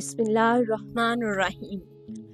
बिस्मिल्लाहिर्रहमानिर्रहीम।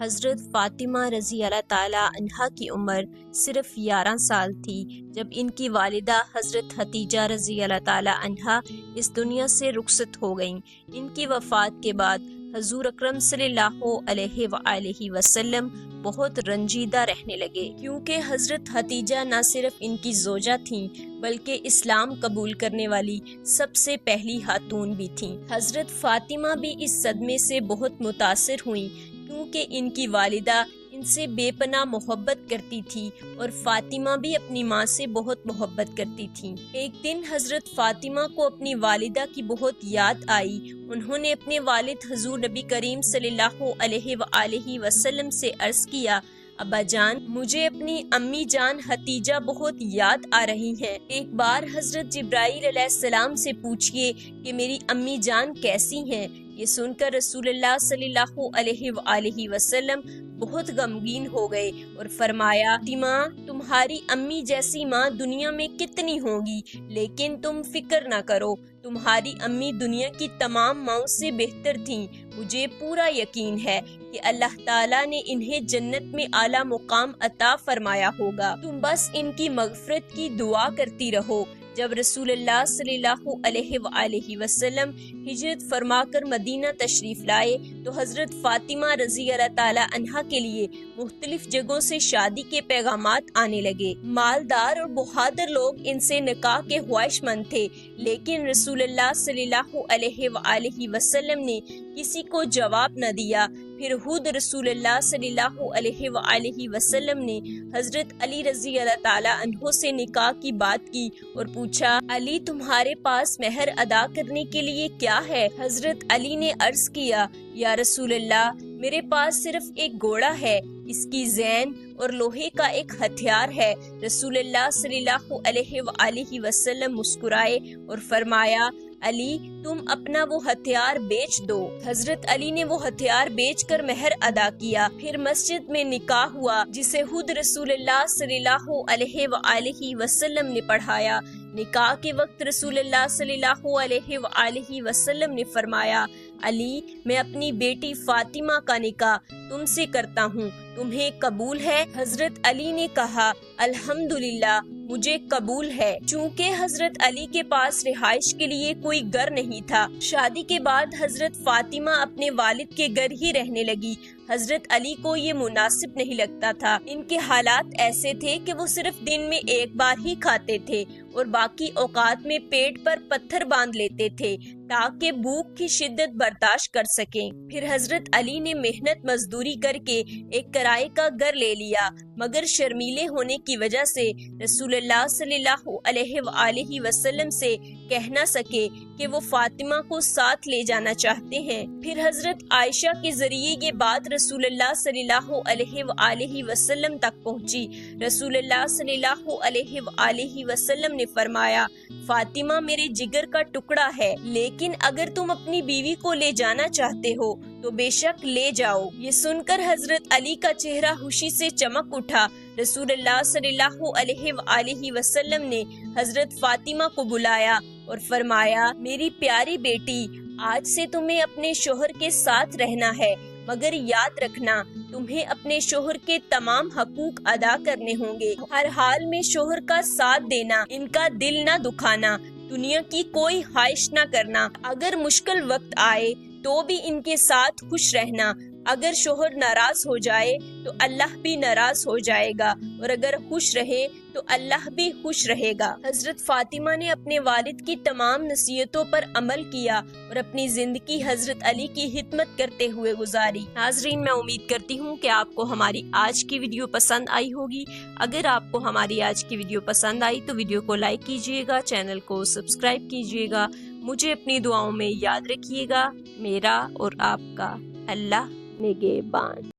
हज़रत फ़ातिमा रज़ी अल्लाह ताला अन्हा की उम्र सिर्फ 11 साल थी जब इनकी वालिदा हज़रत हतीजा रज़ी अल्लाह ताला अन्हा इस दुनिया से रुखसत हो गईं। इनकी वफ़ात के बाद हज़ूर अकरम सल्लल्लाहु अलैहि वसल्लम बहुत रंजीदा रहने लगे, क्योंकि हज़रत हतीजा न सिर्फ इनकी ज़ोजा थीं बल्कि इस्लाम कबूल करने वाली सबसे पहली खातून भी थीं। हज़रत फ़ातिमा भी इस सदमे से बहुत मुतासिर हुईं, क्योंकि इनकी वालिदा इनसे बेपनाह मोहब्बत करती थी और फ़ातिमा भी अपनी माँ से बहुत मोहब्बत करती थी। एक दिन हज़रत फ़ातिमा को अपनी वालिदा की बहुत याद आई। उन्होंने अपने वालिद हज़ूर नबी करीम सल्लल्लाहु अलैहि वसल्लम से अर्ज़ किया, अब्बा जान, मुझे अपनी अम्मी जान हतीजा बहुत याद आ रही हैं। एक बार हज़रत जिब्राईल अलैहिस्सलाम से पूछिए कि मेरी अम्मी जान कैसी हैं। ये सुनकर रसूलुल्लाह सल्लल्लाहु अलैहि वसल्लम बहुत गमगीन हो गए और फरमाया, फ़ातिमा, तुम्हारी अम्मी जैसी माँ दुनिया में कितनी होगी, लेकिन तुम फिक्र ना करो, तुम्हारी अम्मी दुनिया की तमाम माँओं से बेहतर थीं। मुझे पूरा यकीन है कि अल्लाह ताला ने इन्हें जन्नत में आला मुकाम अता फरमाया होगा। तुम बस इनकी मग़फ़िरत की दुआ करती रहो। जब रसूलुल्लाह सल्लल्लाहु अलैहि वसल्लम हिजरत फरमाकर मदीना तशरीफ लाए तो हज़रत फ़ातिमा रज़ी अल्लाह ताला अन्हा के लिए मुख्तलिफ जगहों से शादी के पैगामात आने लगे। मालदार और बहादुर लोग इनसे निकाह के ख्वाहिशमंद थे, लेकिन रसूलुल्लाह सल्लल्लाहु अलैहि वसल्लम ने किसी को जवाब न दिया। फिर खुद रसूलुल्लाह सल्लल्लाहु अलैहि वसल्लम ने हज़रत अली रज़ी अल्लाह ताला अन्हो से निकाह की बात की और पूछा, अली, तुम्हारे पास मेहर अदा करने के लिए क्या है? हज़रत अली ने अर्ज़ किया, या रसूलल्लाह, मेरे पास सिर्फ एक घोड़ा है, इसकी ज़ैन और लोहे का एक हथियार है। रसूलुल्लाह सल्लल्लाहु अलैहि वसल्लम मुस्कुराए और फरमाया, अली, तुम अपना वो हथियार बेच दो। हज़रत अली ने वो हथियार बेचकर मेहर अदा किया। फिर मस्जिद में निकाह हुआ, जिसे खुद रसूलुल्लाह सल्लल्लाहु अलैहि वसल्लम ने पढ़ाया। निकाह के वक्त रसूलुल्लाह सल्लल्लाहु अलैहि वसल्लम ने फरमाया, अली, मैं अपनी बेटी फ़ातिमा का निकाह तुमसे करता हूँ, तुम्हें कबूल है? हज़रत अली ने कहा, अल्हम्दुलिल्लाह, मुझे कबूल है। चूँकि हज़रत अली के पास रिहाइश के लिए कोई घर नहीं था, शादी के बाद हज़रत फ़ातिमा अपने वालिद के घर ही रहने लगी। हज़रत अली को ये मुनासिब नहीं लगता था। इनके हालात ऐसे थे कि वो सिर्फ दिन में एक बार ही खाते थे और बाकी औकात में पेट पर पत्थर बांध लेते थे ताकि भूख की शिद्दत बर्दाश्त कर सकें। फिर हज़रत अली ने मेहनत मजदूरी करके एक किराए का घर ले लिया, मगर शर्मीले होने की वजह से रसूलुल्लाह सल्लल्लाहु अलैहि वसल्लम से कह न सके कि वो फ़ातिमा को साथ ले जाना चाहते हैं। फिर हज़रत आयशा के जरिए ये बात रसूलुल्लाह सल्लल्लाहु अलैहि वसल्लम तक पहुंची। रसूलुल्लाह सल्लल्लाहु अलैहि वसल्लम ने फरमाया, फ़ातिमा मेरे जिगर का टुकड़ा है, लेकिन अगर तुम अपनी बीवी को ले जाना चाहते हो तो बेशक ले जाओ। ये सुनकर हज़रत अली का चेहरा खुशी से चमक उठा। रसूलुल्लाह सल्लल्लाहु अलैहि वसल्लम ने हज़रत फ़ातिमा को बुलाया और फरमाया, मेरी प्यारी बेटी, आज से तुम्हें अपने शोहर के साथ रहना है, मगर याद रखना, तुम्हें अपने शोहर के तमाम हकूक अदा करने होंगे। हर हाल में शोहर का साथ देना, इनका दिल न दुखाना, दुनिया की कोई ख्वाहिश न करना। अगर मुश्किल वक्त आए तो भी इनके साथ खुश रहना। अगर शोहर नाराज हो जाए तो अल्लाह भी नाराज हो जाएगा, और अगर खुश रहे तो अल्लाह भी खुश रहेगा। हज़रत फ़ातिमा ने अपने वालिद की तमाम नसीहतों पर अमल किया और अपनी जिंदगी हज़रत अली की हिदमत करते हुए गुजारी। नाज़रीन, मैं उम्मीद करती हूँ कि आपको हमारी आज की वीडियो पसंद आई होगी। अगर आपको हमारी आज की वीडियो पसंद आई तो वीडियो को लाइक कीजिएगा, चैनल को सब्सक्राइब कीजिएगा। मुझे अपनी दुआओं में याद रखिएगा। मेरा और आपका अल्लाह निगहबान।